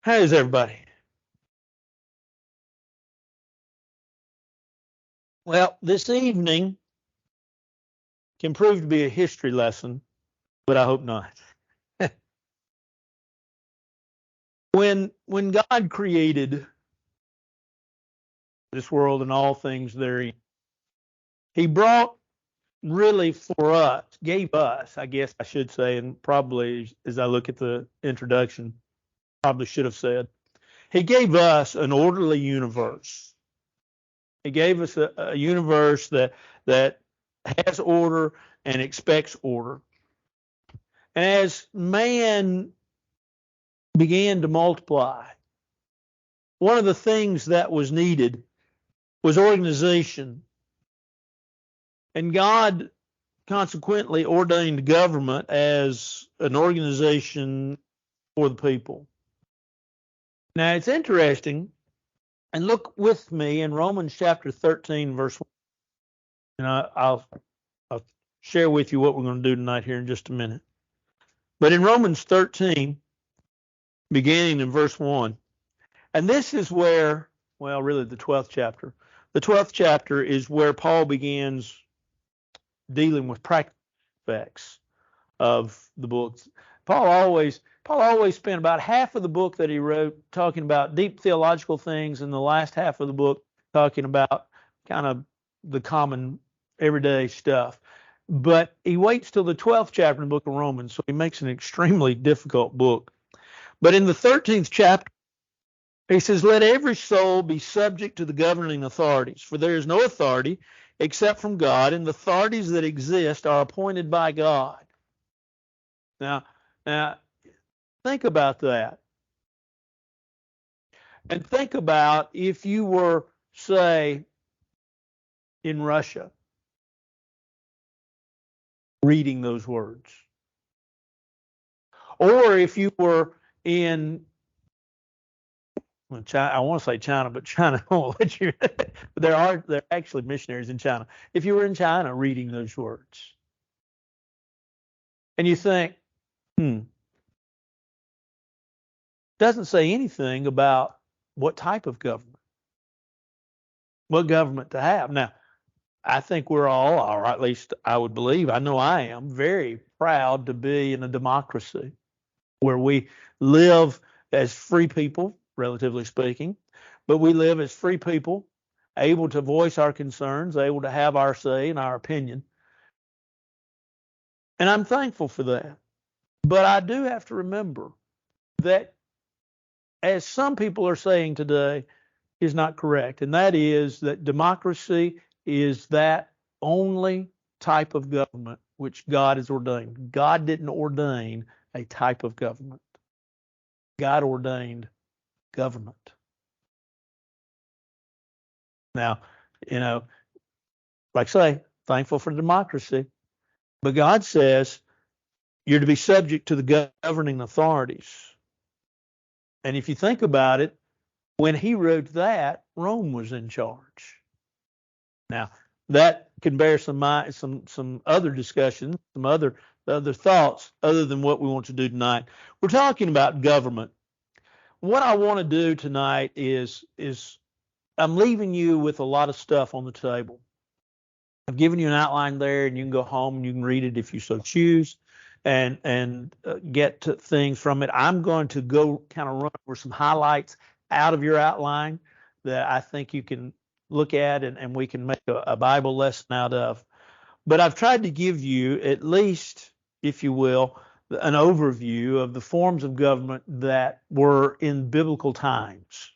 How's everybody? Well, this evening can prove to be a history lesson, but I hope not. When God created this world and all things therein, He brought really for us, gave us, I guess I should say, and probably as I look at the introduction, probably should have said, He gave us an orderly universe. He gave us a universe that has order and expects order. And as man began to multiply, one of the things that was needed was organization. And God consequently ordained government as an organization for the people. Now it's interesting, and look with me in Romans chapter 13, verse 1. And I'll share with you what we're going to do tonight here in just a minute. But in Romans 13, beginning in verse 1, and this is where, well, really the 12th chapter. The 12th chapter is where Paul begins dealing with practical aspects of the book. Paul always spent about half of the book that he wrote talking about deep theological things, and the last half of the book talking about kind of the common everyday stuff. But he waits till the 12th chapter in the book of Romans, so he makes an extremely difficult book. But in the 13th chapter, he says, let every soul be subject to the governing authorities, for there is no authority except from God, and the authorities that exist are appointed by God. Now, think about that. And think about if you were, say, in Russia, reading those words. Or if you were in, well, China, I want to say China, but China won't let you. There are actually missionaries in China. If you were in China reading those words, and you think, doesn't say anything about what type of government, what government to have. Now, I think we're all, or at least I would believe, I know I am, very proud to be in a democracy where we live as free people, relatively speaking, but we live as free people, able to voice our concerns, able to have our say and our opinion. And I'm thankful for that. But I do have to remember that, as some people are saying today, is not correct. And that is that democracy is that only type of government which God has ordained. God didn't ordain a type of government. God ordained government. Now, like I say, thankful for democracy, but God says you're to be subject to the governing authorities. And if you think about it, when he wrote that, Rome was in charge. Now, that can bear some other discussion, some other thoughts other than what we want to do tonight. We're talking about government. What I want to do tonight is I'm leaving you with a lot of stuff on the table. I've given you an outline there, and you can go home and you can read it if you so choose, and get to things from it. I'm going to go kind of run over some highlights out of your outline that I think you can look at and we can make a Bible lesson out of. But I've tried to give you, at least, if you will, an overview of the forms of government that were in biblical times,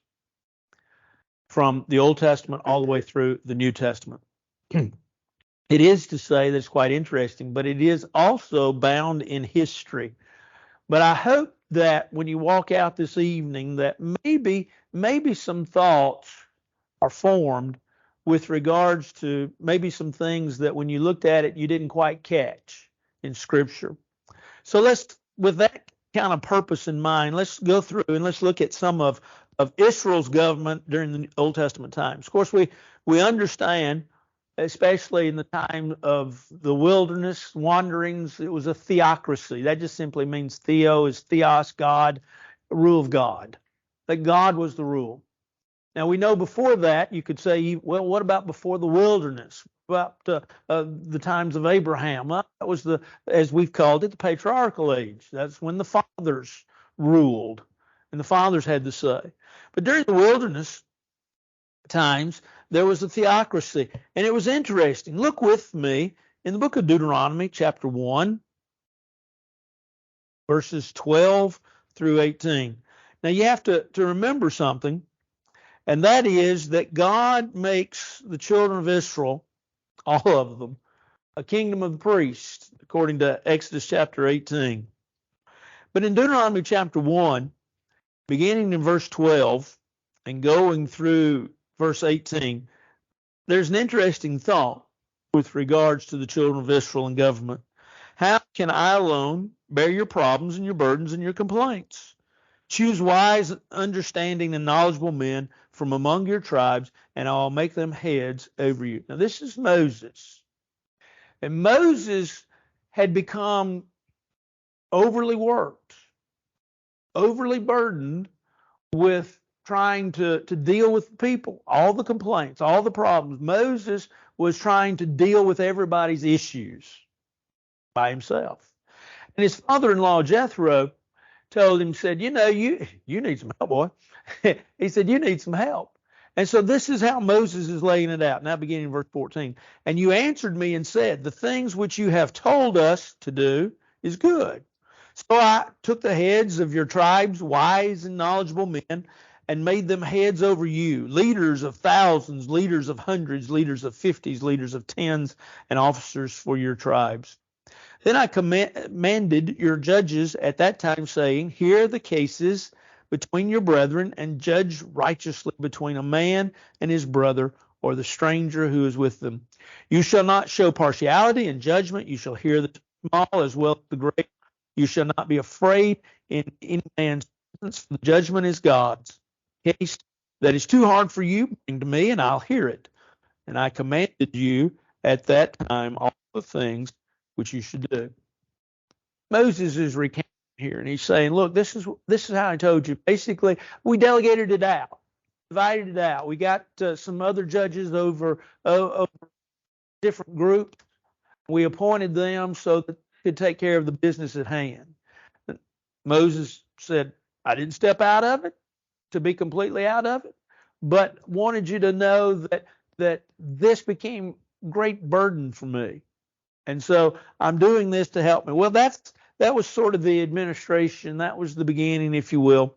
from the Old Testament all the way through the New Testament. It is to say that it's quite interesting, but it is also bound in history. But I hope that when you walk out this evening, that maybe some thoughts are formed with regards to maybe some things that when you looked at it, you didn't quite catch in Scripture. So with that kind of purpose in mind, let's go through and let's look at some of Israel's government during the Old Testament times. Of course, we understand, especially in the time of the wilderness wanderings, it was a theocracy. That just simply means theo is theos, God, rule of God. that God was the rule. Now we know before that, you could say, well, what about before the wilderness? About the times of Abraham? Well, that was as we've called it, the patriarchal age. That's when the fathers ruled and the fathers had the say. But during the wilderness times, there was a theocracy. And it was interesting. Look with me in the book of Deuteronomy, chapter 1, verses 12 through 18. Now you have to remember something, and that is that God makes the children of Israel, all of them, a kingdom of priests, according to Exodus chapter 18. But in Deuteronomy chapter 1, beginning in verse 12 and going through verse 18, there's an interesting thought with regards to the children of Israel and government. How can I alone bear your problems and your burdens and your complaints? Choose wise, understanding, and knowledgeable men from among your tribes, and I'll make them heads over you. Now, this is Moses. And Moses had become overly worked, overly burdened with trying to deal with people, all the complaints, all the problems. Moses was trying to deal with everybody's issues by himself. And his father-in-law, Jethro, told him, said, you need some help, boy. He said, you need some help. And so this is how Moses is laying it out. Now beginning in verse 14. And you answered me and said, the things which you have told us to do is good. So I took the heads of your tribes, wise and knowledgeable men, and made them heads over you, leaders of thousands, leaders of hundreds, leaders of 50s, leaders of 10s, and officers for your tribes. Then I commanded your judges at that time, saying, hear the cases between your brethren, and judge righteously between a man and his brother, or the stranger who is with them. You shall not show partiality in judgment. You shall hear the small as well as the great. You shall not be afraid in any man's presence, for the judgment is God's. Case that is too hard for you, bring to me, and I'll hear it. And I commanded you at that time all the things which you should do. Moses is recounting here, and he's saying, look, this is how I told you. Basically, we delegated it out, divided it out. We got some other judges over different groups. We appointed them so that they could take care of the business at hand. Moses said, I didn't step out of it to be completely out of it, but wanted you to know that this became great burden for me. And so I'm doing this to help me. Well, that was sort of the administration. That was the beginning, if you will,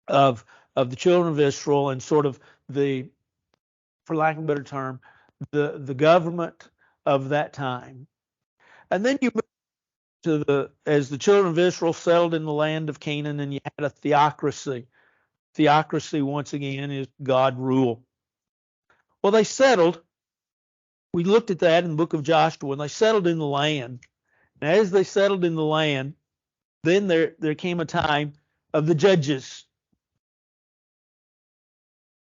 of the children of Israel, and sort of for lack of a better term, the government of that time. And then you move to as the children of Israel settled in the land of Canaan, and you had a theocracy. Theocracy, once again, is God rule. Well, they settled. We looked at that in the book of Joshua, and they settled in the land. And as they settled in the land, then there came a time of the judges.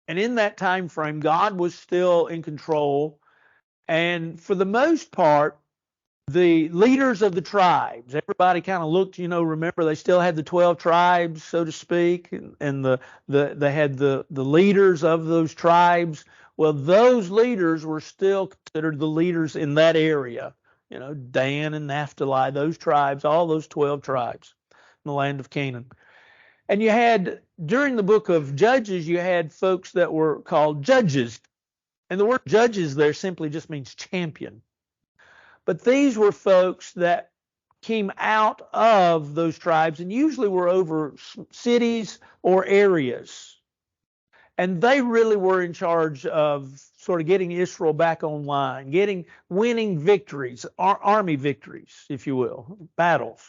And in that time frame, God was still in control. And for the most part, the leaders of the tribes, everybody kind of looked, remember they still had the 12 tribes, so to speak, and they had the leaders of those tribes. Well, those leaders were still considered the leaders in that area. Dan and Naphtali, those tribes, all those 12 tribes in the land of Canaan. And you had, during the book of Judges, you had folks that were called judges. And the word judges there simply just means champion. But these were folks that came out of those tribes and usually were over cities or areas. And they really were in charge of sort of getting Israel back online, winning victories, army victories, if you will, battles,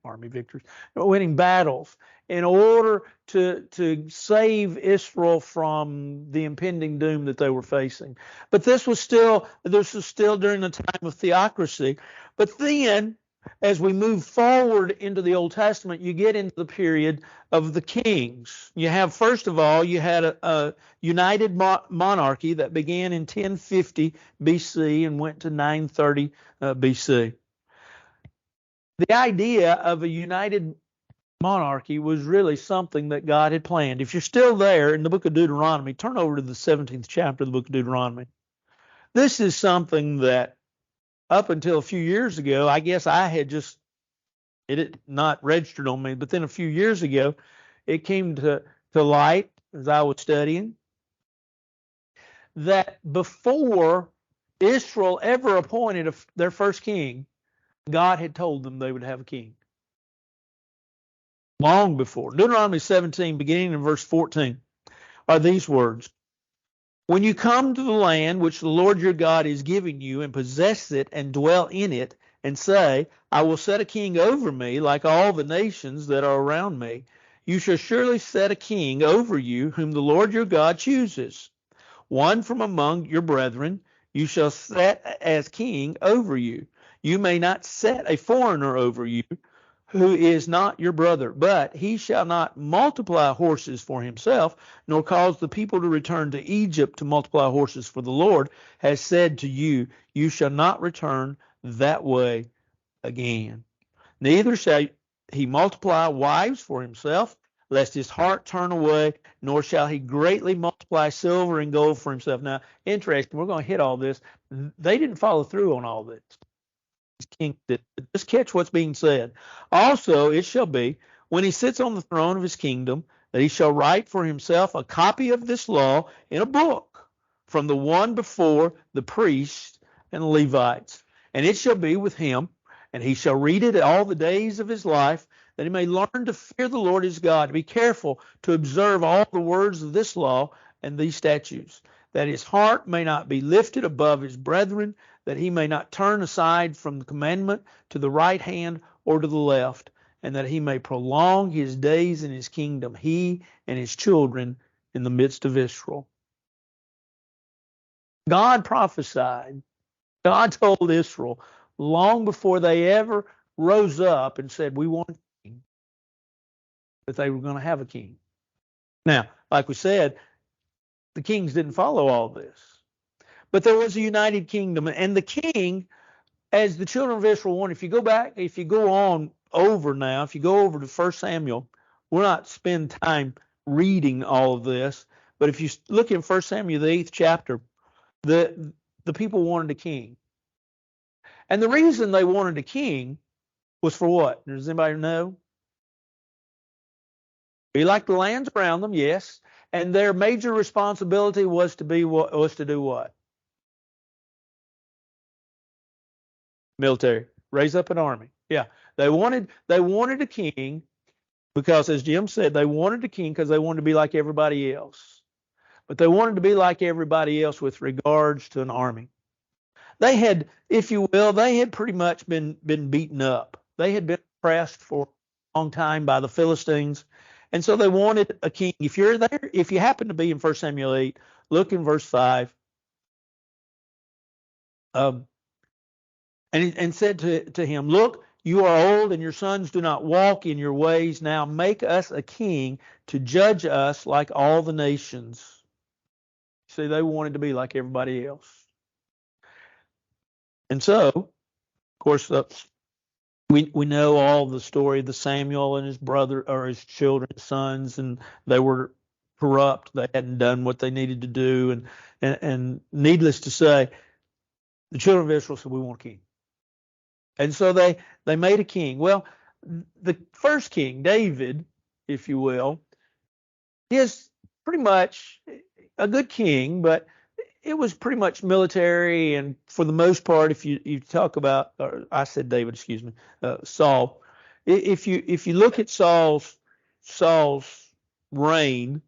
army victories, winning battles in order to save Israel from the impending doom that they were facing. But this was still during the time of theocracy. But then, as we move forward into the Old Testament, you get into the period of the kings. You have, first of all, you had a united monarchy that began in 1050 BC and went to 930 BC. The idea of a united monarchy was really something that God had planned. If you're still there in the book of Deuteronomy, turn over to the 17th chapter of the book of Deuteronomy. This is something that up until a few years ago, I guess I had just, it had not registered on me, but then a few years ago, it came to light as I was studying that before Israel ever appointed their first king, God had told them they would have a king. Long before. Deuteronomy 17, beginning in verse 14, are these words. When you come to the land which the Lord your God is giving you and possess it and dwell in it and say, I will set a king over me like all the nations that are around me, you shall surely set a king over you whom the Lord your God chooses. One from among your brethren you shall set as king over you. You may not set a foreigner over you who is not your brother, but he shall not multiply horses for himself, nor cause the people to return to Egypt to multiply horses, for the Lord has said to you, you shall not return that way again. Neither shall he multiply wives for himself, lest his heart turn away, nor shall he greatly multiply silver and gold for himself. Now, interesting, we're going to hit all this. They didn't follow through on all this. King did. Just catch what's being said. Also, it shall be, when he sits on the throne of his kingdom, that he shall write for himself a copy of this law in a book from the one before the priests and the Levites. And it shall be with him, and he shall read it all the days of his life, that he may learn to fear the Lord his God, to be careful to observe all the words of this law and these statutes, that his heart may not be lifted above his brethren, that he may not turn aside from the commandment to the right hand or to the left, and that he may prolong his days in his kingdom, he and his children in the midst of Israel. God prophesied, God told Israel long before they ever rose up and said, we want a king, that they were going to have a king. Now, like we said, the kings didn't follow all this. But there was a united kingdom, and the king, as the children of Israel wanted, if you go on over now, if you go over to 1 Samuel, we'll not spend time reading all of this, but if you look in 1 Samuel, the 8th chapter, the people wanted a king. And the reason they wanted a king was for what? Does anybody know? Be like the lands around them, yes. And their major responsibility was to do what? Military. Raise up an army. Yeah. They wanted a king because, as Jim said, they wanted a king because they wanted to be like everybody else. But they wanted to be like everybody else with regards to an army. They had, if you will, they had pretty much been beaten up. They had been oppressed for a long time by the Philistines. And so they wanted a king. If you're there, if you happen to be in 1 Samuel 8, look in verse 5. And said to him, look, you are old and your sons do not walk in your ways. Now make us a king to judge us like all the nations. See, they wanted to be like everybody else. And so, of course, we know all the story of the Samuel and his brother or his children, sons, and they were corrupt. They hadn't done what they needed to do. And needless to say, the children of Israel said, we want a king. And so they made a king. Well, the first king, David, if you will, is pretty much a good king, but it was pretty much military. And for the most part, if you talk about, or I said David, excuse me, Saul. If you look at Saul's reign,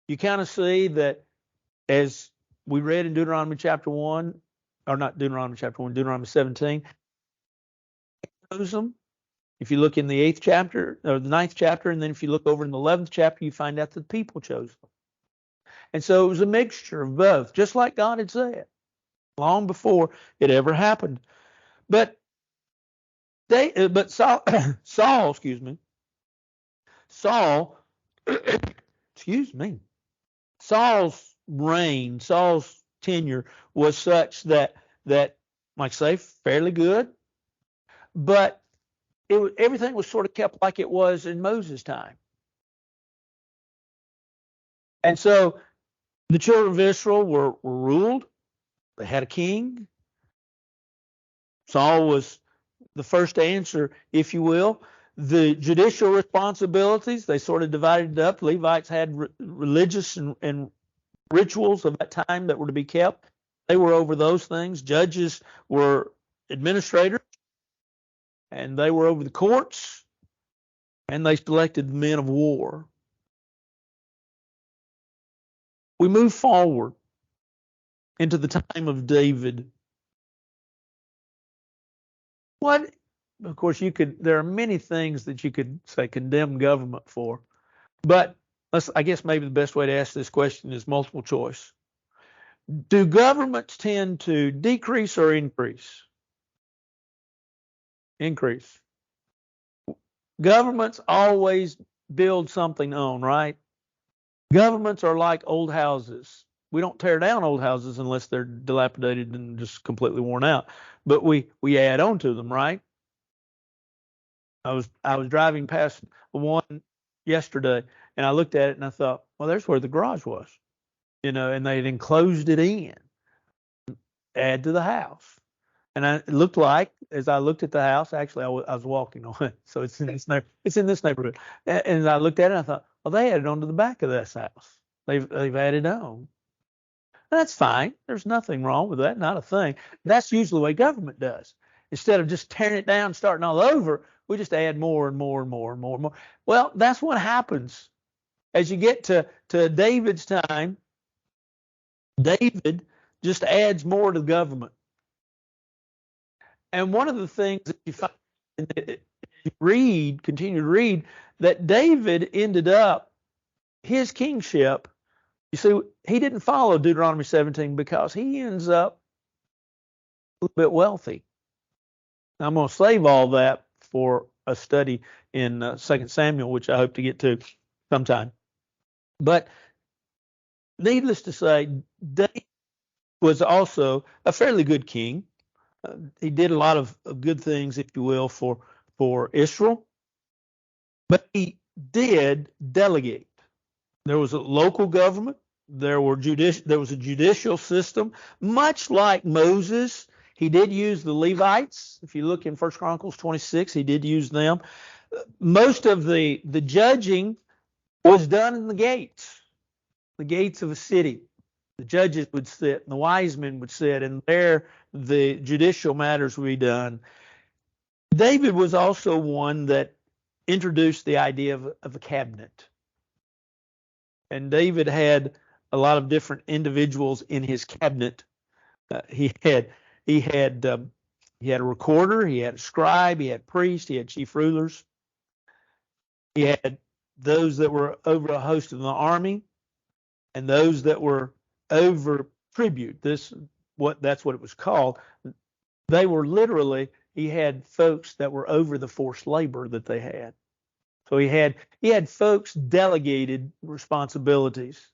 you kind of see that, as we read in Deuteronomy chapter 1, or not Deuteronomy chapter 1, Deuteronomy 17. Chose them. If you look in the 8th chapter or the 9th chapter, and then if you look over in the 11th chapter, you find out that the people chose them. And so it was a mixture of both, just like God had said, long before it ever happened. But Saul, excuse me, excuse me, Saul's reign, Saul's tenure was such that, like I say, fairly good. But everything was sort of kept like it was in Moses' time. And so the children of Israel were ruled. They had a king. Saul was the first to answer, if you will. The judicial responsibilities, they sort of divided it up. Levites had religious and rituals of that time that were to be kept. They were over those things. Judges were administrators, and they were over the courts, and they selected men of war. We move forward into the time of David. What, of course, there are many things that you could say condemn government for, but I guess maybe the best way to ask this question is multiple choice. Do governments tend to decrease or increase? Increase. Governments always build something on, right? Governments are like old houses. We don't tear down old houses unless they're dilapidated and just completely worn out, but we add on to them, right? I was driving past one yesterday, and I looked at it and I thought, well, there's where the garage was, and they had enclosed it in, add to the house. And it looked like, as I looked at the house, actually I was walking on it, so it's in this neighborhood. And I looked at it and I thought, well, they added on to the back of this house. They've added on. And that's fine. There's nothing wrong with that, not a thing. That's usually the way government does. Instead of just tearing it down, starting all over, we just add more and more and more and more and more. Well, that's what happens as you get to David's time. David just adds more to the government. And one of the things that you find, continue to read, that David ended up, his kingship, you see, he didn't follow Deuteronomy 17 because he ends up a little bit wealthy. Now, I'm going to save all that for a study in 2 Samuel, which I hope to get to sometime. But needless to say, David was also a fairly good king. He did a lot of good things, if you will, for Israel. But he did delegate. There was a local government. There was a judicial system, much like Moses. He did use the Levites. If you look in 1 Chronicles 26, he did use them. Most of the judging was done in the gates of a city. The judges would sit, and the wise men would sit, and there the judicial matters would be done. David was also one that introduced the idea of a cabinet. And David had a lot of different individuals in his cabinet. He had a recorder, he had a scribe, he had priests, he had chief rulers. He had those that were over a host of the army, and those that were over tribute. That's what it was called. They were literally, he had folks that were over the forced labor that they had. So he had folks delegated responsibilities,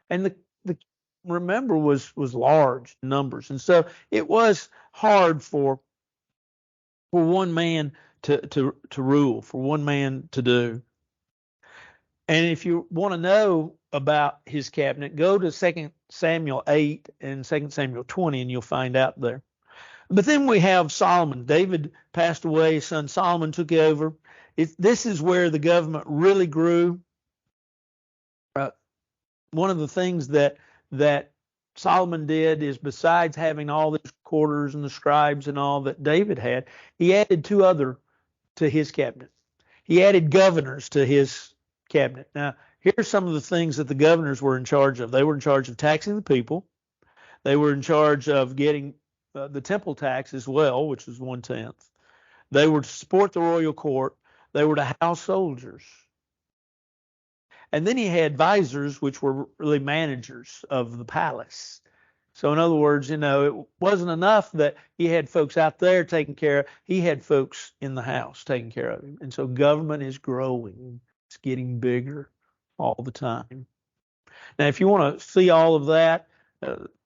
and the remember was large numbers, and so it was hard for one man to rule, for one man to do. And if you want to know about his cabinet, go to 2 Samuel 8 and 2 Samuel 20, and you'll find out there. But then we have Solomon. David passed away. His son Solomon took over. This is where the government really grew. One of the things that Solomon did is, besides having all these quarters and the scribes and all that David had, he added two other to his cabinet. He added governors to his cabinet. Now, here's some of the things that the governors were in charge of. They were in charge of taxing the people. They were in charge of getting the temple tax as well, which was 1/10. They were to support the royal court. They were to house soldiers. And then he had advisors, which were really managers of the palace. So in other words, it wasn't enough that he had folks out there taking care of, he had folks in the house taking care of him. And so government is growing. It's getting bigger all the time. Now, if you want to see all of that,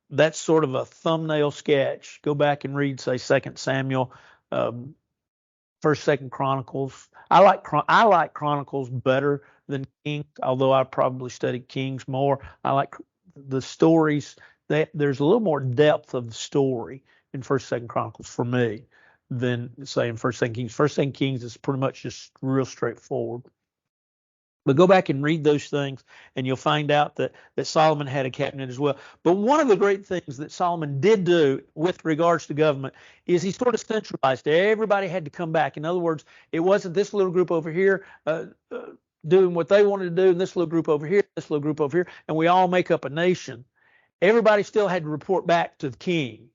that's sort of a thumbnail sketch. Go back and read, say, 2 Samuel First, Second Chronicles. I like Chronicles better than Kings, although I probably studied Kings more. I like the stories. There's a little more depth of the story in First, Second Chronicles for me than say in First, Second Kings. First, Second Kings is pretty much just real straightforward. But go back and read those things, and you'll find out that Solomon had a cabinet as well. But one of the great things that Solomon did do with regards to government is he sort of centralized. Everybody had to come back. In other words, it wasn't this little group over here doing what they wanted to do, and this little group over here, this little group over here, and we all make up a nation. Everybody still had to report back to the king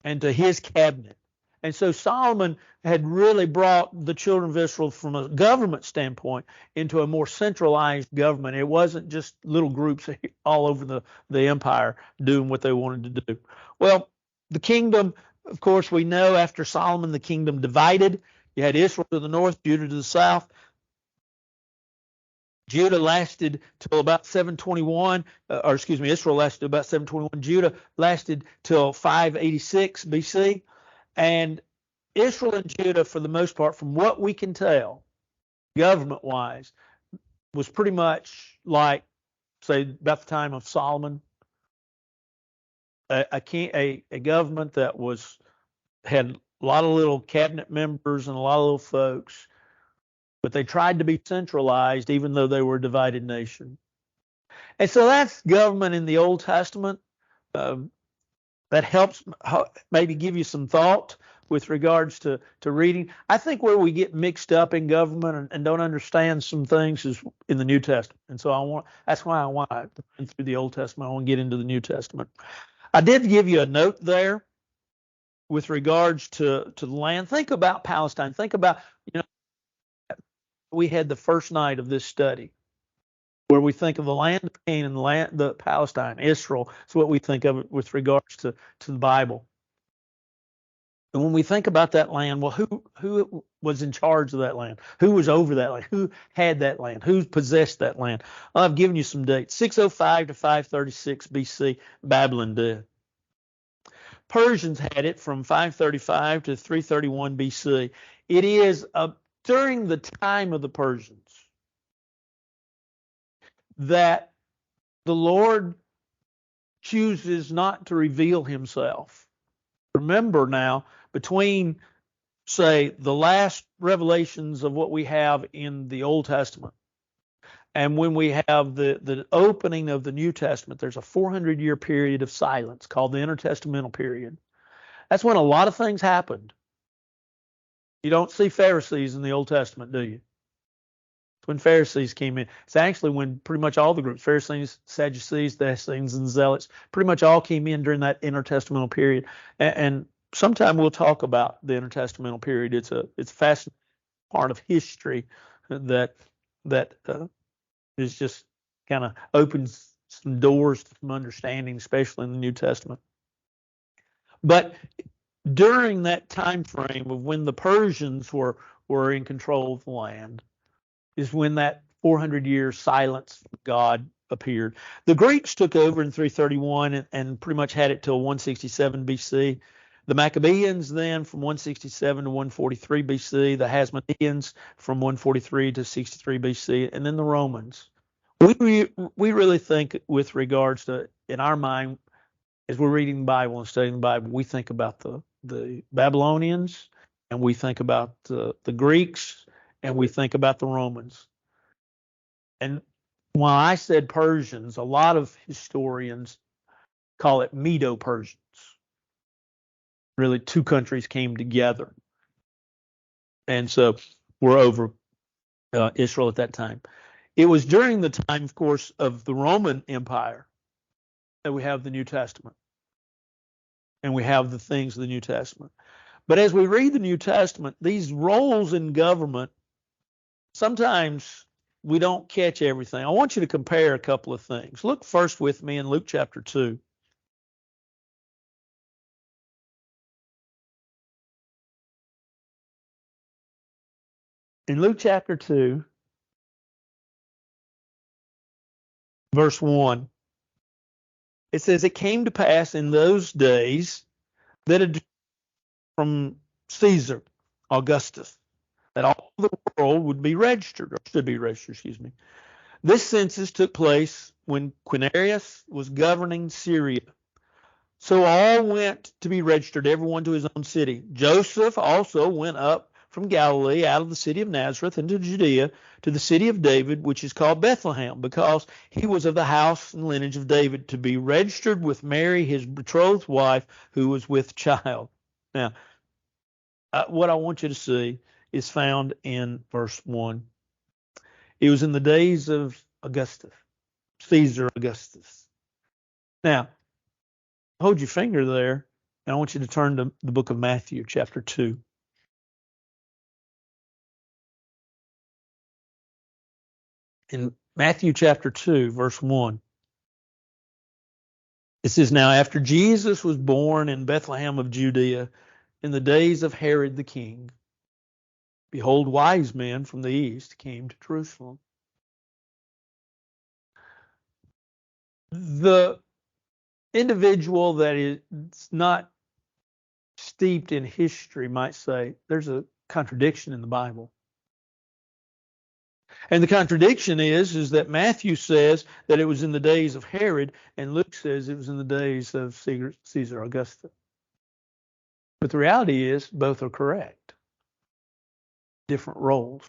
and to his cabinet. And so Solomon had really brought the children of Israel from a government standpoint into a more centralized government. It wasn't just little groups all over the empire doing what they wanted to do. Well, the kingdom, of course, we know after Solomon, the kingdom divided. You had Israel to the north, Judah to the south. Judah lasted till about 721, Israel lasted about 721. Judah lasted till 586 BC. And Israel and Judah, for the most part, from what we can tell, government-wise, was pretty much like, say, about the time of Solomon, a government that had a lot of little cabinet members and a lot of little folks, but they tried to be centralized even though they were a divided nation. And so that's government in the Old Testament. That helps maybe give you some thought with regards to reading. I think where we get mixed up in government and don't understand some things is in the New Testament. And so that's why I want to run through the Old Testament. I want to get into the New Testament. I did give you a note there with regards to the land. Think about Palestine. Think about, we had the first night of this study where we think of the land of Canaan, the Palestine, Israel. It's what we think of it with regards to the Bible. And when we think about that land, well, who was in charge of that land? Who was over that land? Who had that land? Who possessed that land? I've given you some dates. 605 to 536 BC, Babylon did. Persians had it from 535 to 331 BC. It is during the time of the Persians that the Lord chooses not to reveal himself. Remember now, between, say, the last revelations of what we have in the Old Testament and when we have the opening of the New Testament, there's a 400-year period of silence called the intertestamental period. That's when a lot of things happened. You don't see Pharisees in the Old Testament, do you? It's when Pharisees came in. It's actually when pretty much all the groups, Pharisees, Sadducees, the Essenes, and Zealots, pretty much all came in during that intertestamental period. And sometime we'll talk about the intertestamental period. It's a fascinating part of history that is just kind of opens some doors to some understanding, especially in the New Testament. But during that time frame of when the Persians were in control of the land is when that 400-year silence of God appeared. The Greeks took over in 331 and pretty much had it till 167 BC. The Maccabees then from 167 to 143 BC. The Hasmoneans from 143 to 63 BC. And then the Romans. We really think with regards to, in our mind, as we're reading the Bible and studying the Bible, we think about the Babylonians, and we think about the Greeks, and we think about the Romans. And while I said Persians, a lot of historians call it Medo-Persians. Really, two countries came together. And so we're over Israel at that time. It was during the time, of course, of the Roman Empire that we have the New Testament. And we have the things of the New Testament. But as we read the New Testament, these roles in government, sometimes we don't catch everything. I want you to compare a couple of things. Look first with me in Luke chapter 2. In Luke chapter 2, verse 1, it says, "It came to pass in those days that from Caesar Augustus, that all the world would be registered, or should be registered, excuse me. This census took place when Quirinius was governing Syria. So all went to be registered, everyone to his own city. Joseph also went up from Galilee, out of the city of Nazareth, into Judea, to the city of David, which is called Bethlehem, because he was of the house and lineage of David, to be registered with Mary, his betrothed wife, who was with child. Now, what I want you to see is found in verse 1. It was in the days of Augustus, Caesar Augustus. Now, hold your finger there, and I want you to turn to the book of Matthew, chapter 2. In Matthew chapter 2, verse 1, it says, "Now after Jesus was born in Bethlehem of Judea in the days of Herod the king, behold, wise men from the east came to Jerusalem." The individual that is not steeped in history might say there's a contradiction in the Bible. And the contradiction is that Matthew says that it was in the days of Herod, and Luke says it was in the days of Caesar Augustus. But the reality is both are correct. Different roles.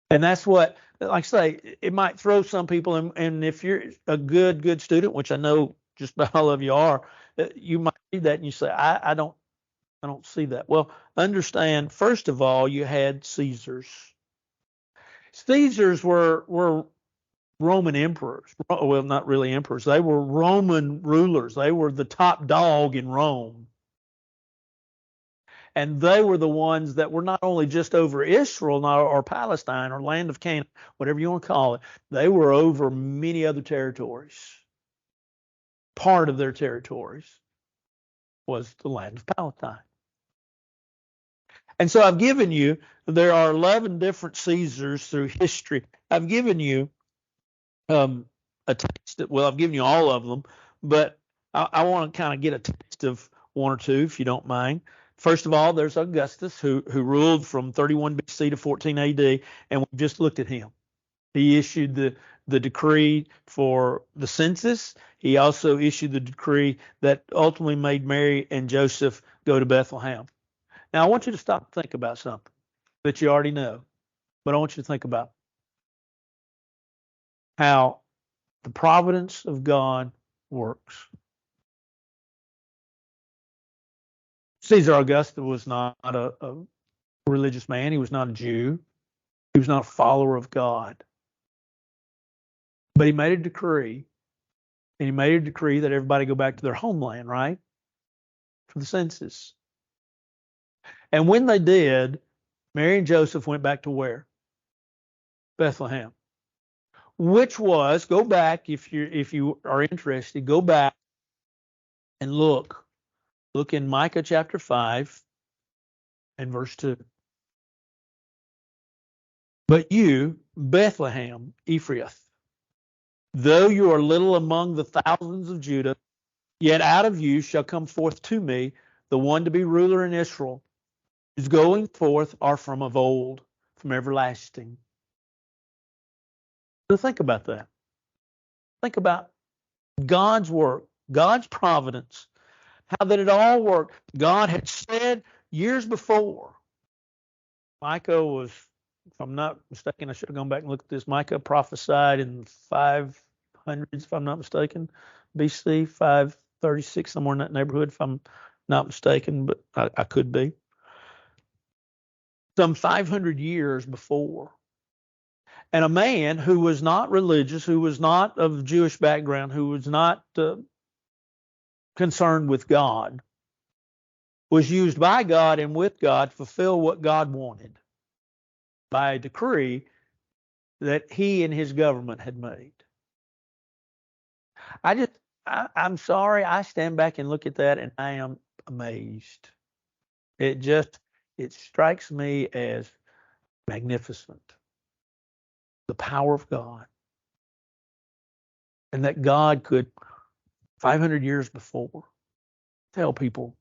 And that's what, like I say, it might throw some people, and if you're a good student, which I know just about all of you are, you might read that and you say, I don't see that. Well, understand, first of all, you had Caesars. Caesars were Roman emperors. Well, not really emperors. They were Roman rulers. They were the top dog in Rome. And they were the ones that were not only just over Israel or Palestine or land of Canaan, whatever you want to call it, they were over many other territories. Part of their territories was the land of Palestine. And so I've given you, there are 11 different Caesars through history. I've given you a taste of, well, I've given you all of them, but I want to kind of get a taste of one or two, if you don't mind. First of all, there's Augustus, who ruled from 31 BC to 14 AD, and we just looked at him. He issued the decree for the census. He also issued the decree that ultimately made Mary and Joseph go to Bethlehem. Now, I want you to stop and think about something that you already know, but I want you to think about how the providence of God works. Caesar Augustus was not a religious man. He was not a Jew. He was not a follower of God. But he made a decree, and he made a decree that everybody go back to their homeland, right? For the census. And when they did, Mary and Joseph went back to where? Bethlehem. Which was, go back if you are interested, go back and look. Look in Micah chapter 5 and verse 2. But you, Bethlehem Ephrathah, though you are little among the thousands of Judah, yet out of you shall come forth to me the one to be ruler in Israel, whose going forth are from of old, from everlasting. So think about that. Think about God's work, God's providence, how that it all worked. God had said years before. Micah was, if I'm not mistaken, I should have gone back and looked at this. Micah prophesied in 500s, if I'm not mistaken, BC, 536, somewhere in that neighborhood, if I'm not mistaken, but I could be. Some 500 years before. And a man who was not religious, who was not of Jewish background, who was not concerned with God, was used by God and with God to fulfill what God wanted by a decree that he and his government had made. I'm sorry, I stand back and look at that and I am amazed. It strikes me as magnificent. The power of God. And that God could, 500 years before, tell people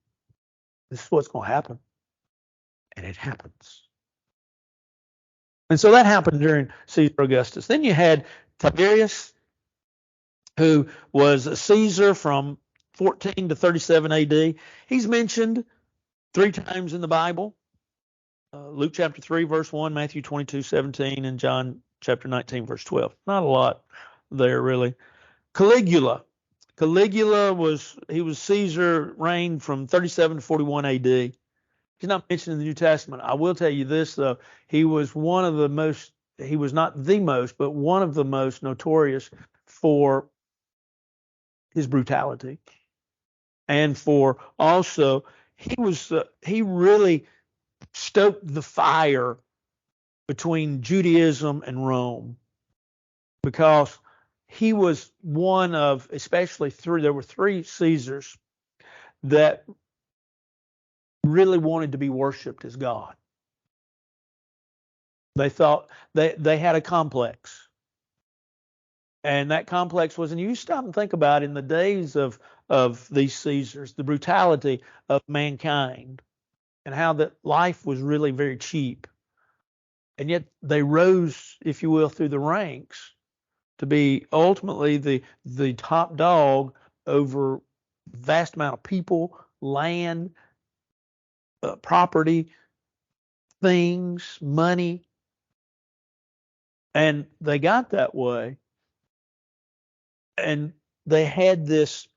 This is what's going to happen. And it happens. And so that happened during Caesar Augustus. Then you had Tiberius, who was a Caesar from 14 to 37 AD. He's mentioned 3 times in the Bible. Luke chapter 3, verse 1, Matthew 22:17, and John chapter 19, verse 12. Not a lot there, really. Caligula. Caligula was Caesar, reigned from 37 to 41 AD. He's not mentioned in the New Testament. I will tell you this, though. He was one of the most, he was not the most, but one of the most notorious for his brutality. And for also, he really stoked the fire between Judaism and Rome, because he was one of, especially there were 3 Caesars that really wanted to be worshiped as God. They thought they had a complex. And that complex was, and you stop and think about, in the days of these Caesars, the brutality of mankind and how that life was really very cheap. And yet they rose, if you will, through the ranks to be ultimately the top dog over vast amount of people, land, property, things, money. And they got that way. And they had this,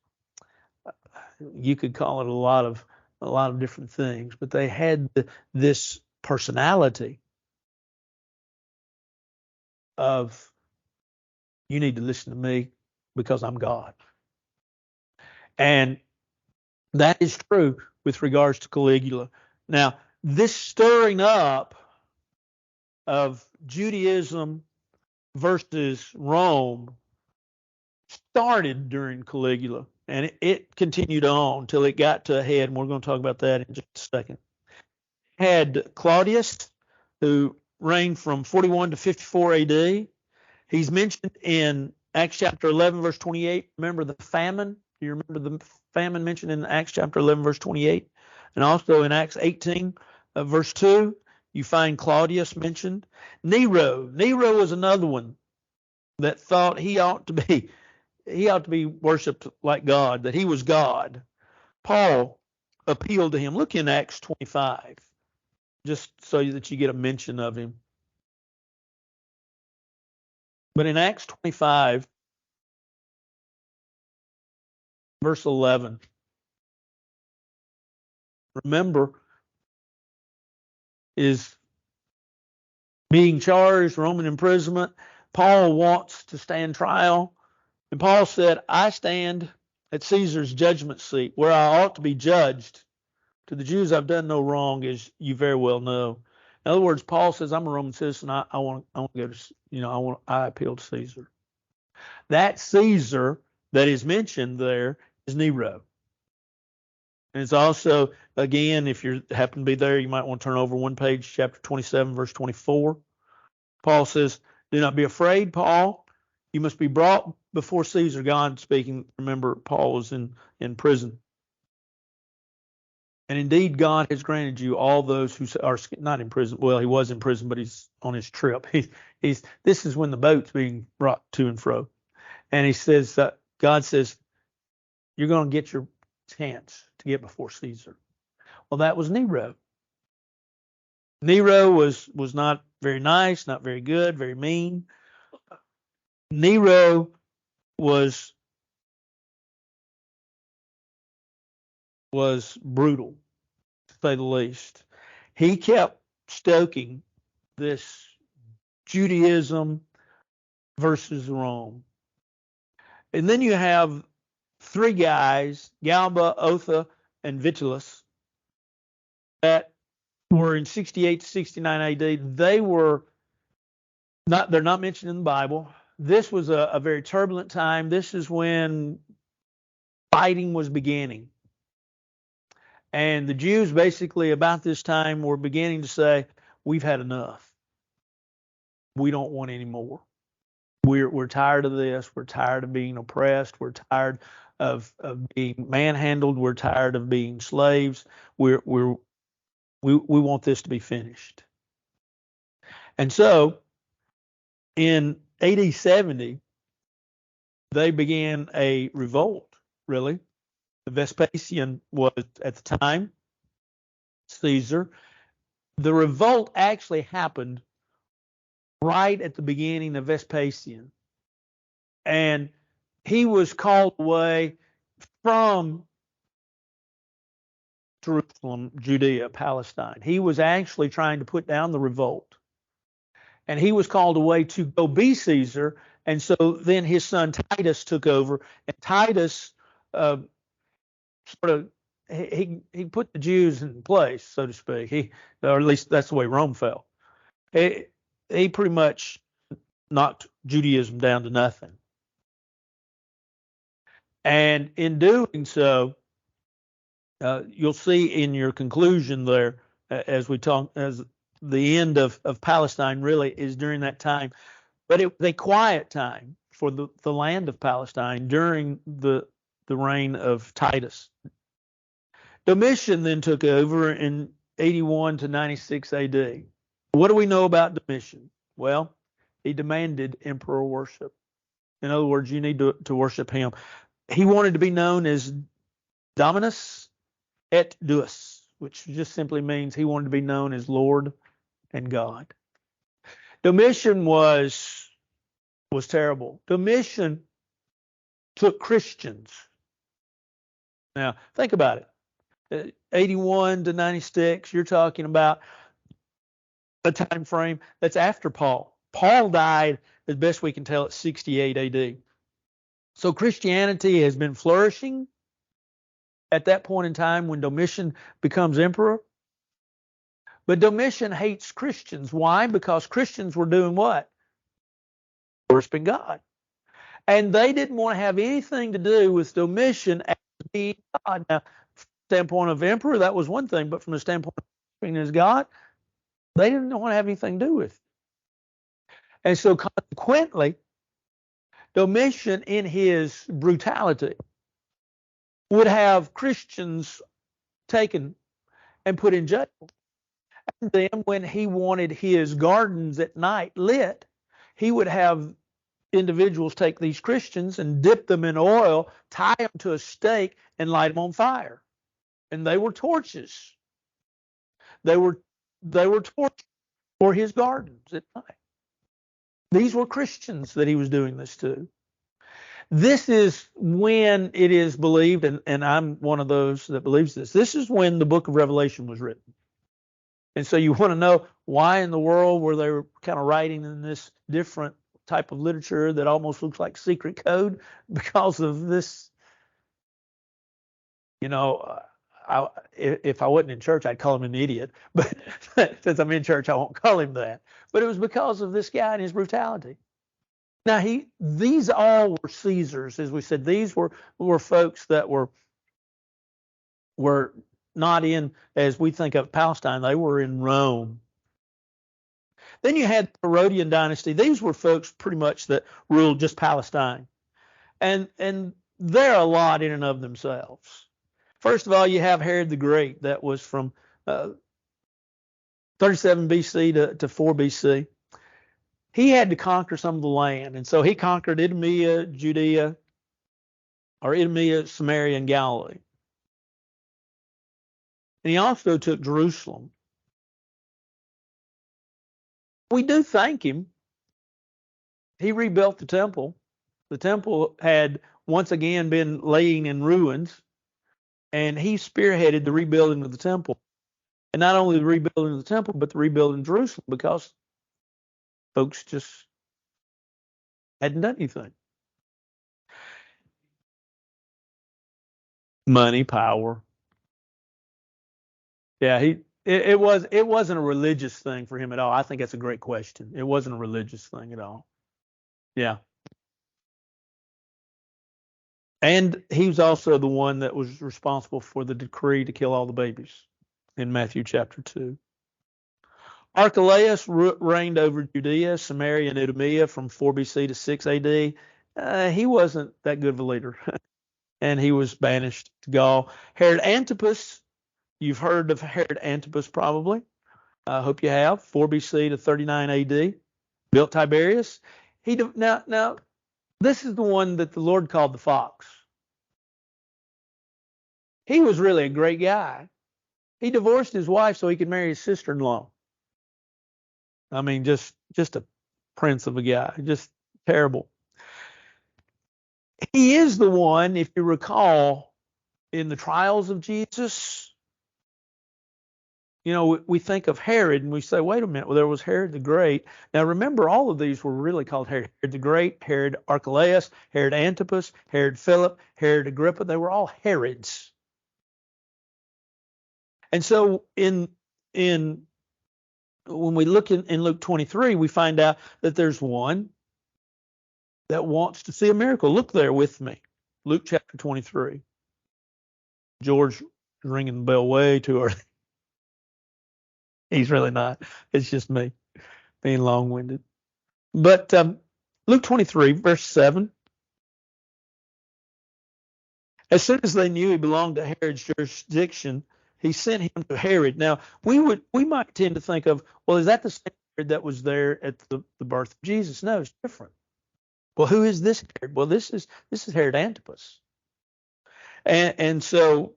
you could call it a lot of different things, but they had this personality of, you need to listen to me because I'm God. And that is true with regards to Caligula. Now, this stirring up of Judaism versus Rome started during Caligula, and it continued on until it got to a head, and we're going to talk about that in just a second. Had Claudius, who reigned from 41 to 54 AD. He's mentioned in Acts chapter 11, verse 28. Remember the famine? Do you remember the famine mentioned in Acts chapter 11, verse 28? And also in Acts 18, verse 2, you find Claudius mentioned. Nero was another one that thought he ought to be worshipped like God, that he was God. Paul appealed to him. Look in Acts 25, just so that you get a mention of him. But in Acts 25, verse 11, remember, is being charged, Roman imprisonment. Paul wants to stand trial. And Paul said, I stand at Caesar's judgment seat, where I ought to be judged. To the Jews, I've done no wrong, as you very well know. In other words, Paul says, I'm a Roman citizen. I want to go to, I appeal to Caesar. That Caesar that is mentioned there is Nero. And it's also, again, if you happen to be there, you might want to turn over one page, chapter 27, verse 24. Paul says, do not be afraid, Paul. You must be brought before Caesar. God speaking. Remember, Paul was in prison. And indeed, God has granted you all those who are not in prison. Well, he was in prison, but he's on his trip. This is when the boat's being brought to and fro. And he says, God says, you're going to get your chance to get before Caesar. Well, that was Nero. Nero was not very nice, not very good, very mean. Nero was brutal, to say the least. He kept stoking this Judaism versus Rome. And then you have 3 guys, Galba, Otha, and Vitellius, that were in 68 to 69 AD. They're not mentioned in the Bible. This was a very turbulent time. This is when fighting was beginning. And the Jews basically about this time were beginning to say, we've had enough. We don't want any more. We're tired of this. We're tired of being oppressed. We're tired of being manhandled. We're tired of being slaves. We want this to be finished. And so in AD 70, they began a revolt, really. Vespasian was at the time Caesar. The revolt actually happened right at the beginning of Vespasian. And he was called away from Jerusalem, Judea, Palestine. He was actually trying to put down the revolt. And he was called away to go be Caesar. And so then his son Titus took over. And Titus sort of he put the Jews in place, so to speak. Or at least that's the way Rome fell. He pretty much knocked Judaism down to nothing. And in doing so, you'll see in your conclusion there, as the end of Palestine really is during that time. But it was a quiet time for the land of Palestine during the reign of Titus. Domitian then took over in 81 to 96 AD. What do we know about Domitian? Well, he demanded emperor worship. In other words, you need to worship him. He wanted to be known as Dominus et Deus, which just simply means he wanted to be known as Lord and God. Domitian was terrible. Domitian took Christians. Now, think about it. 81 to 96, you're talking about a time frame that's after Paul. Paul died, as best we can tell, at 68 AD. So Christianity has been flourishing at that point in time when Domitian becomes emperor. But Domitian hates Christians. Why? Because Christians were doing what? Worshiping God. And they didn't want to have anything to do with Domitian as being God. Now, from the standpoint of emperor, that was one thing, but from the standpoint of worshiping as God, they didn't want to have anything to do with it. And so consequently, Domitian, in his brutality, would have Christians taken and put in jail. And then when he wanted his gardens at night lit, he would have individuals take these Christians and dip them in oil, tie them to a stake, and light them on fire. And they were torches. They were torches for his gardens at night. These were Christians that he was doing this to. This is when it is believed, and I'm one of those that believes this. This is when the book of Revelation was written. And so you want to know why in the world were they kind of writing in this different type of literature that almost looks like secret code? Because of this, if I wasn't in church, I'd call him an idiot. But since I'm in church, I won't call him that. But it was because of this guy and his brutality. Now, these all were Caesars, as we said. These were folks that were not in, as we think of Palestine, they were in Rome. Then you had the Herodian dynasty. These were folks pretty much that ruled just Palestine. And they're a lot in and of themselves. First of all, you have Herod the Great. That was from 37 BC to 4 BC. He had to conquer some of the land. And so he conquered Idumea, Judea, or Idumea, Samaria, and Galilee. And he also took Jerusalem. We do thank him. He rebuilt the temple. The temple had once again been laying in ruins, and he spearheaded the rebuilding of the temple. And not only the rebuilding of the temple, but the rebuilding of Jerusalem, because folks just hadn't done anything. Money, power. Yeah, it wasn't a religious thing for him at all. I think that's a great question. It wasn't a religious thing at all. Yeah. And he was also the one that was responsible for the decree to kill all the babies in Matthew chapter 2. Archelaus reigned over Judea, Samaria, and Idumea from 4 BC to 6 AD. He wasn't that good of a leader, and he was banished to Gaul. Herod Antipas, you've heard of Herod Antipas probably. I hope you have. 4 BC to 39 AD. Built Tiberias. Now, this is the one that the Lord called the fox. He was really a great guy. He divorced his wife so he could marry his sister-in-law. I mean, just a prince of a guy, just terrible. He is the one, if you recall, in the trials of Jesus. You know, we think of Herod and we say, wait a minute, well, there was Herod the Great. Now, remember, all of these were really called Herod the Great, Herod Archelaus, Herod Antipas, Herod Philip, Herod Agrippa. They were all Herods. And so when we look in Luke 23, we find out that there's one that wants to see a miracle. Look there with me. Luke chapter 23. George is ringing the bell way too early. He's really not. It's just me being long-winded. But Luke 23, verse 7. As soon as they knew he belonged to Herod's jurisdiction, he sent him to Herod. Now, we might tend to think of, well, is that the same Herod that was there at the birth of Jesus? No, it's different. Well, who is this Herod? Well, this is Herod Antipas. And so,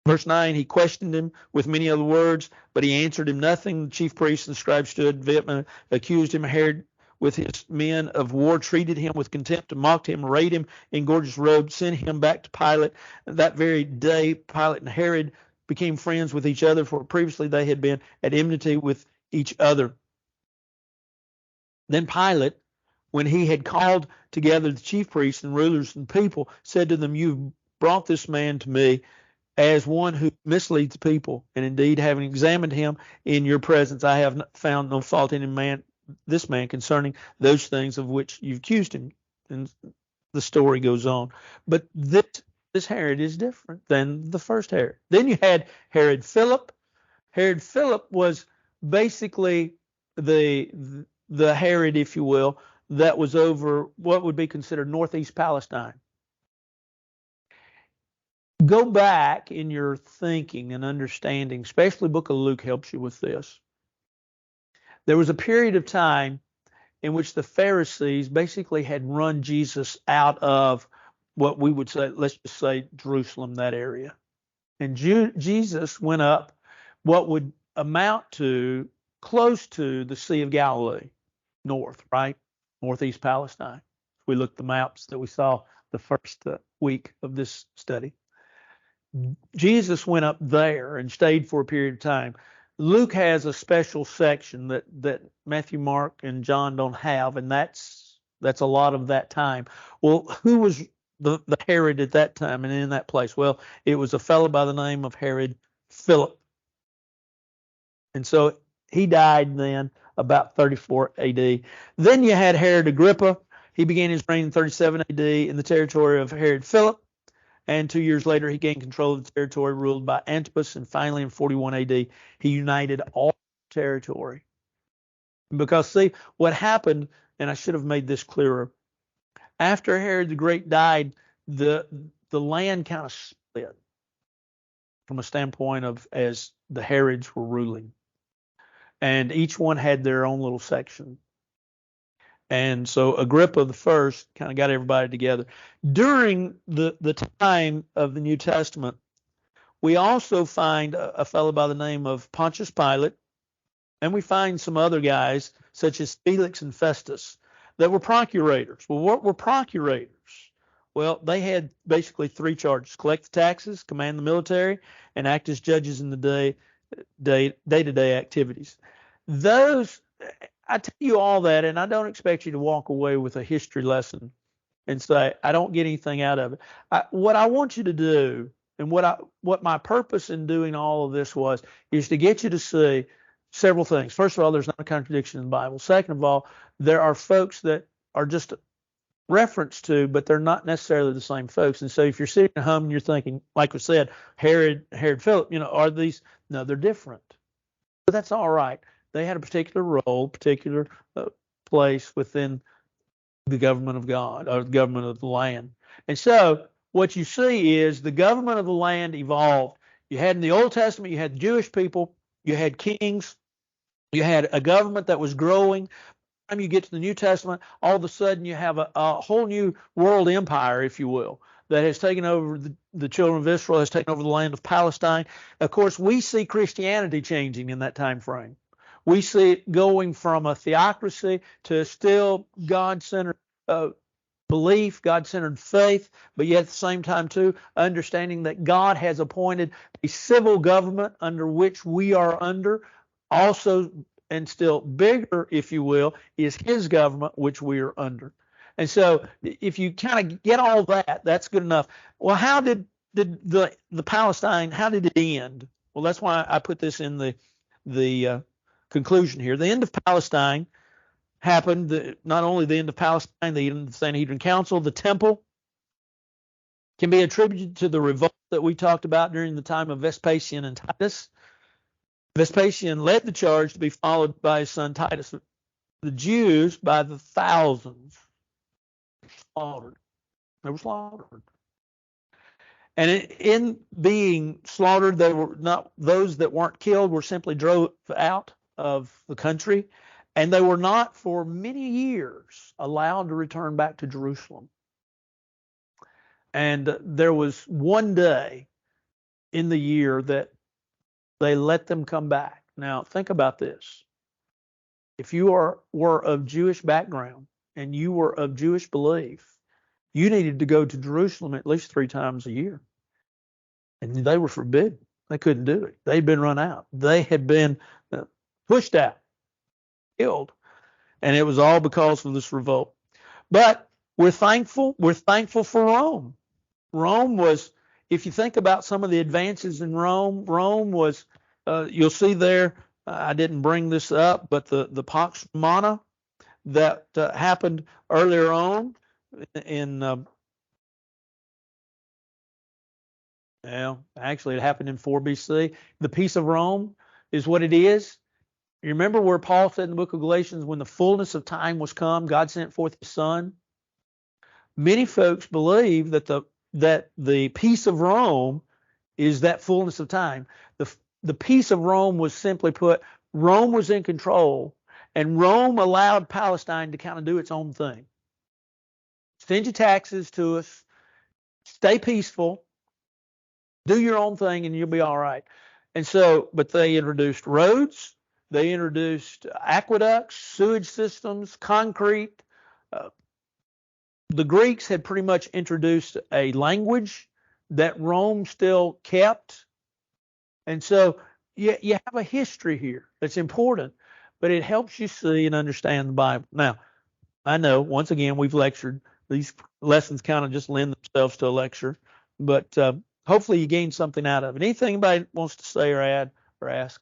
verse 9, he questioned him with many other words, but he answered him nothing. The chief priests and scribes stood, accused him. Herod, with his men of war, treated him with contempt, mocked him, arrayed him in gorgeous robes, sent him back to Pilate. That very day, Pilate and Herod became friends with each other, for previously they had been at enmity with each other. Then Pilate, when he had called together the chief priests and rulers and people, said to them, "You've brought this man to me as one who misleads people, and indeed, having examined him in your presence, I have found no fault in this man concerning those things of which you've accused him." And the story goes on. But this Herod is different than the first Herod. Then you had Herod Philip. Herod Philip was basically the Herod, if you will, that was over what would be considered northeast Palestine. Go back in your thinking and understanding, especially the book of Luke helps you with this. There was a period of time in which the Pharisees basically had run Jesus out of what we would say, let's just say Jerusalem, that area. And Jesus went up what would amount to close to the Sea of Galilee, north, right? Northeast Palestine. We looked at the maps that we saw the first week of this study. Jesus went up there and stayed for a period of time. Luke has a special section that Matthew, Mark, and John don't have, and that's a lot of that time. Well, who was the Herod at that time and in that place? Well, it was a fellow by the name of Herod Philip. And so he died then about 34 AD. Then you had Herod Agrippa. He began his reign in 37 AD in the territory of Herod Philip. And 2 years later, he gained control of the territory ruled by Antipas. And finally, in 41 AD, he united all territory. Because, see, what happened, and I should have made this clearer, after Herod the Great died, the land kind of split from a standpoint of as the Herods were ruling. And each one had their own little section. And so Agrippa the first kind of got everybody together. During the time of the New Testament, we also find a fellow by the name of Pontius Pilate, and we find some other guys such as Felix and Festus that were procurators. Well, what were procurators? Well, they had basically three charges: collect the taxes, command the military, and act as judges in the day-to-day activities. Those, I tell you all that, and I don't expect you to walk away with a history lesson and say, I don't get anything out of it. What I want you to do, and what my purpose in doing all of this is to get you to see several things. First of all, there's not a contradiction in the Bible. Second of all, there are folks that are just referenced to, but they're not necessarily the same folks. And so if you're sitting at home and you're thinking, like we said, Herod Philip, are these? No, they're different. but that's all right. They had a particular role, particular place within the government of God, or the government of the land. And so what you see is the government of the land evolved. You had in the Old Testament, you had Jewish people, you had kings, you had a government that was growing. By the time you get to the New Testament, all of a sudden you have a whole new world empire, if you will, that has taken over the children of Israel, has taken over the land of Palestine. Of course, we see Christianity changing in that time frame. We see it going from a theocracy to still God-centered belief, God-centered faith, but yet at the same time, too, understanding that God has appointed a civil government under which we are under. Also, and still bigger, if you will, is his government, which we are under. And so if you kind of get all that, that's good enough. Well, how did the Palestine, how did it end? Well, that's why I put this in the conclusion here. The end of Palestine happened, not only the end of Palestine, the end of the Sanhedrin Council, the temple can be attributed to the revolt that we talked about during the time of Vespasian and Titus. Vespasian led the charge to be followed by his son Titus. The Jews, by the thousands, slaughtered. They were slaughtered. And in being slaughtered, they were not, those that weren't killed were simply drove out of the country, and they were not for many years allowed to return back to Jerusalem. And there was one day in the year that they let them come back. Now, think about this. If you were of Jewish background and you were of Jewish belief, you needed to go to Jerusalem at least 3 times a year. And they were forbidden. They couldn't do it. They'd been run out. They had been pushed out, killed. And it was all because of this revolt. But we're thankful. We're thankful for Rome. Rome was, if you think about some of the advances in Rome, Rome was, you'll see there, I didn't bring this up, but the Pax Romana that happened earlier on in, well, actually it happened in 4 BC. The Peace of Rome is what it is. You remember where Paul said in the book of Galatians, when the fullness of time was come, God sent forth his son. Many folks believe that the peace of Rome is that fullness of time. The peace of Rome was simply put, Rome was in control, and Rome allowed Palestine to kind of do its own thing. Send your taxes to us, stay peaceful, do your own thing, and you'll be all right. And so, but they introduced roads, they introduced aqueducts, sewage systems, concrete. The Greeks had pretty much introduced a language that Rome still kept. And so you have a history here that's important, but it helps you see and understand the Bible. Now, I know, once again, we've lectured. These lessons kind of just lend themselves to a lecture, but hopefully you gain something out of it. Anything anybody wants to say or add or ask?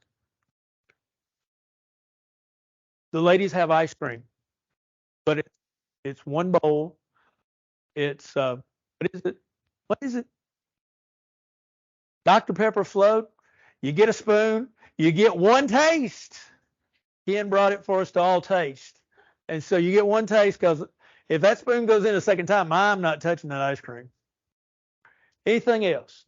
The ladies have ice cream, but it's one bowl. It's what is it? What is it? Dr. Pepper float. You get a spoon. You get one taste. Ken brought it for us to all taste, and so you get one taste, because if that spoon goes in a second time, I'm not touching that ice cream. Anything else?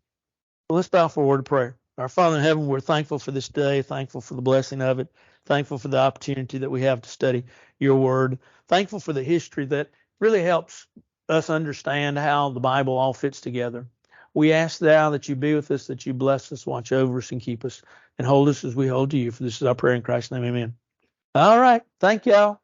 Well, let's bow for a word of prayer. Our Father in heaven, we're thankful for this day, thankful for the blessing of it, thankful for the opportunity that we have to study your word, thankful for the history that really helps us understand how the Bible all fits together. We ask thou that you be with us, that you bless us, watch over us, and keep us, and hold us as we hold to you. For this is our prayer in Christ's name, amen. All right. Thank y'all.